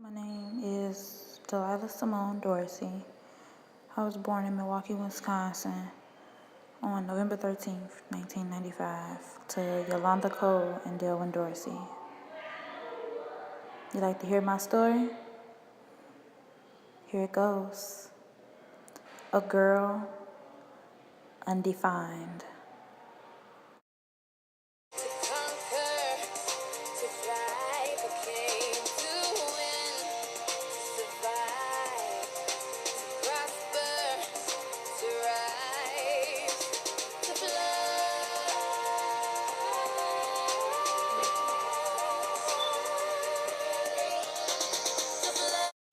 My name is Delilah Simone Dorsey. I was born in Milwaukee, Wisconsin on November 13th, 1995, to Yolanda Cole and Delwyn Dorsey. You like to hear my story? Here it goes. A Girl Undefined.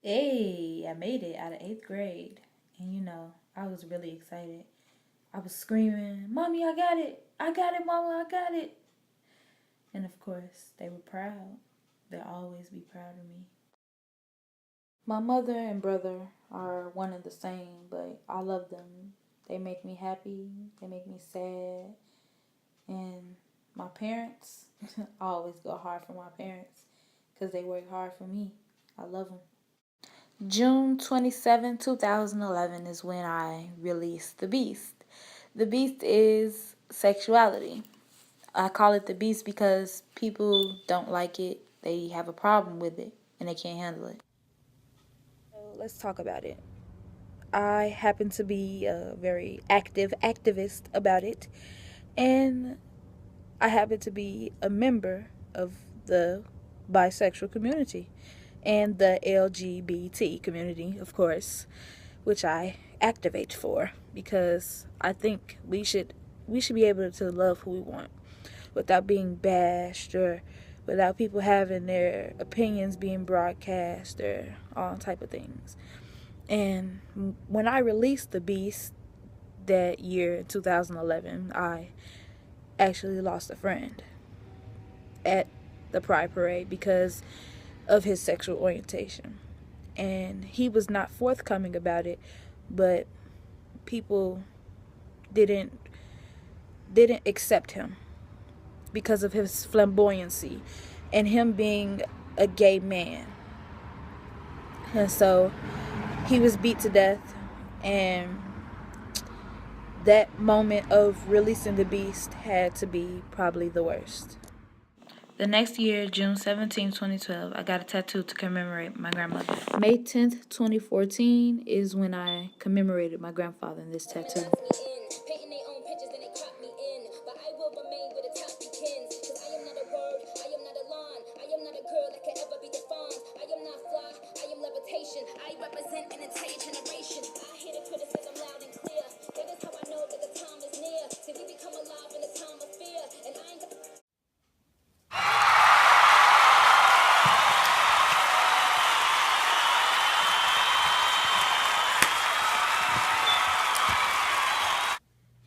Hey, I made it out of 8th grade. And I was really excited. I was screaming, "Mommy, I got it! I got it, Mama, I got it!" And of course, they were proud. They'll always be proud of me. My mother and brother are one and the same, but I love them. They make me happy, they make me sad. And my parents, I always go hard for my parents because they work hard for me. I love them. June 27, 2011 is when I released The Beast. The Beast is sexuality. I call it The Beast because people don't like it, they have a problem with it, and they can't handle it. So let's talk about it. I happen to be a very active activist about it, and I happen to be a member of the bisexual community and the LGBT community, of course, which I activate for because I think we should be able to love who we want without being bashed or without people having their opinions being broadcast or all type of things. And when I released The Beast that year in 2011, I actually lost a friend at the Pride Parade because of his sexual orientation. And he was not forthcoming about it, but people didn't accept him because of his flamboyancy and him being a gay man. And so he was beat to death, and that moment of releasing The Beast had to be probably the worst. The next year, June 17, 2012, I got a tattoo to commemorate my grandmother. May 10th, 2014 is when I commemorated my grandfather in this tattoo. I represent an entire generation. I hear the criticism loud and clear. That is how I know that the time is near. See, we become alive in a time of fear. And I ain't...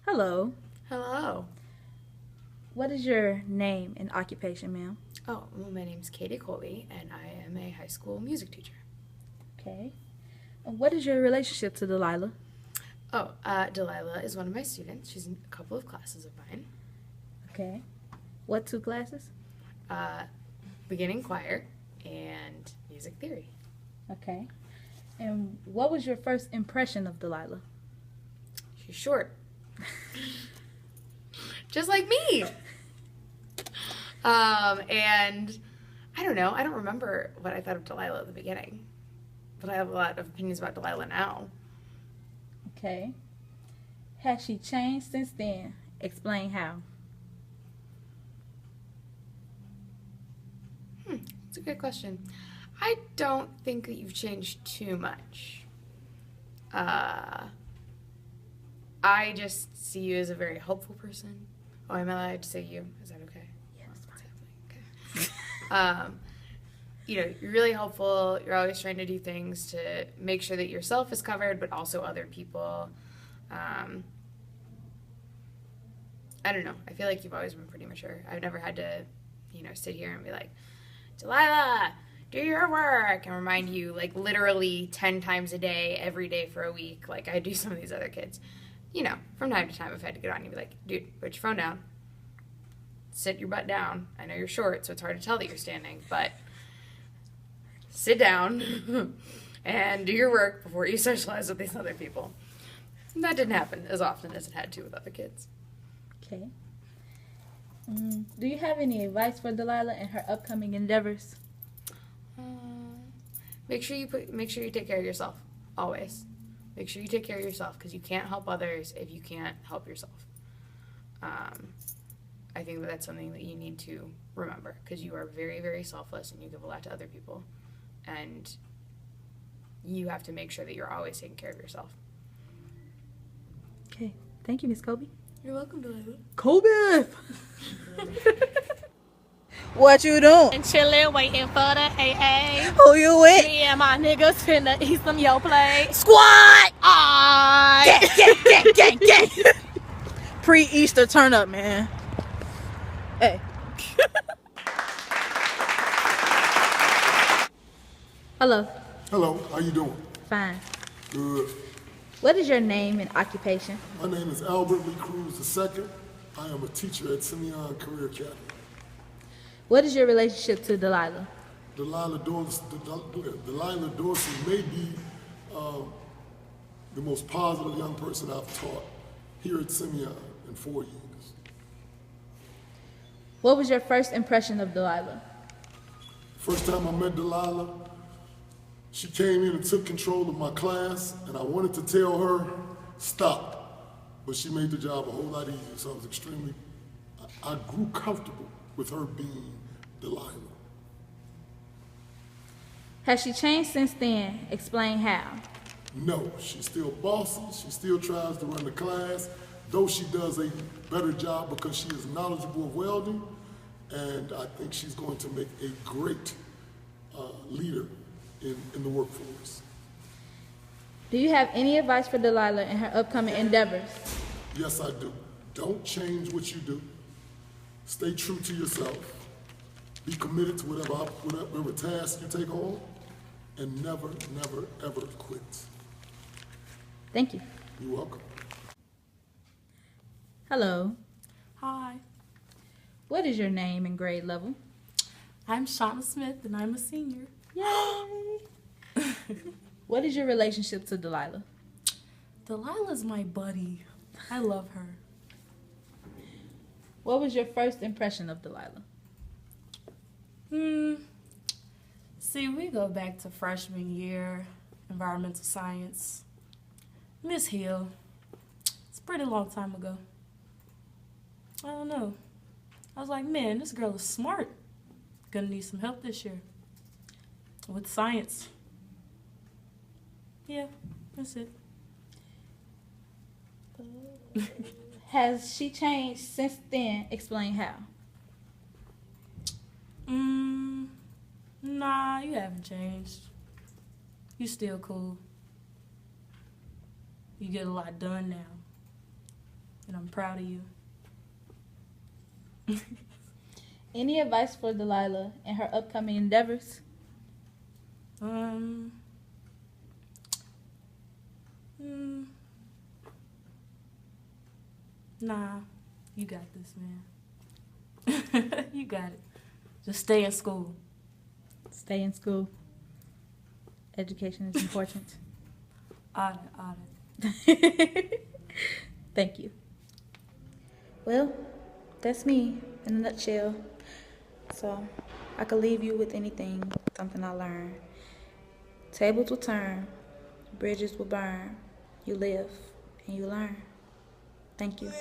Hello. Hello. What is your name and occupation, ma'am? Oh, well, my name's Katie Colby, and I am a high school music teacher. Okay. And what is your relationship to Delilah? Oh, Delilah is one of my students. She's in a couple of classes of mine. Okay. What two classes? Beginning choir and music theory. Okay. And what was your first impression of Delilah? She's short. Just like me. And I don't know. I don't remember what I thought of Delilah at the beginning. But I have a lot of opinions about Delilah now. Okay. Has she changed since then? Explain how. That's a good question. I don't think that you've changed too much. I just see you as a very hopeful person. Oh, am I allowed to say you? Is that okay? Yeah, that's fine. Okay. You're really hopeful. You're always trying to do things to make sure that yourself is covered, but also other people. I don't know. I feel like you've always been pretty mature. I've never had to, sit here and be like, Delilah, do your work, and remind you, like, literally 10 times a day, every day for a week, like I do some of these other kids. From time to time, I've had to get on and be like, dude, put your phone down. Sit your butt down. I know you're short, so it's hard to tell that you're standing, but sit down and do your work before you socialize with these other people. And that didn't happen as often as it had to with other kids. Okay. Do you have any advice for Delilah and her upcoming endeavors? Make sure you take care of yourself always. Make sure you take care of yourself because you can't help others if you can't help yourself. I think that's something that you need to remember because you are very, very selfless and you give a lot to other people. And you have to make sure that you're always taking care of yourself. Okay. Thank you, Miss Kobe. You're welcome, Delilah. Kobe! What you doing? Chillin', waiting for the AA. Who you with? Me and my niggas finna eat some yo play. Squad! Aight. Gang. Pre-Easter turn up, man. Hey. Hello. Hello, how you doing? Fine. Good. What is your name and occupation? My name is Albert Lee Cruz II. I am a teacher at Simeon Career Academy. What is your relationship to Delilah? Delilah Dorsey may be the most positive young person I've taught here at Simeon in 4 years. What was your first impression of Delilah? First time I met Delilah, she came in and took control of my class, and I wanted to tell her, stop. But she made the job a whole lot easier, so I was I grew comfortable with her being Delilah. Has she changed since then? Explain how. No, she's still bossy, she still tries to run the class, though she does a better job because she is knowledgeable of welding, and I think she's going to make a great leader in the workforce. Do you have any advice for Delilah in her upcoming endeavors? Yes, I do. Don't change what you do. Stay true to yourself. Be committed to whatever task you take on, and never, ever quit. Thank you. You're welcome. Hello. Hi, What is your name and grade level? I'm Shauna Smith and I'm a senior. Yay! What is your relationship to Delilah? Delilah's my buddy. I love her. What was your first impression of Delilah? See, we go back to freshman year, environmental science. Miss Hill. It's a pretty long time ago. I don't know. I was like, man, this girl is smart. Gonna need some help this year. With science. Yeah, that's it. Has she changed since then? Explain how. Nah, you haven't changed. You still cool. You get a lot done now. And I'm proud of you. Any advice for Delilah in her upcoming endeavors? Nah, you got this, man. You got it. Just stay in school. Stay in school. Education is important. Audit. Thank you. Well, that's me in a nutshell. So I could leave you with anything, something I learned. Tables will turn, bridges will burn. You live and you learn. Thank you.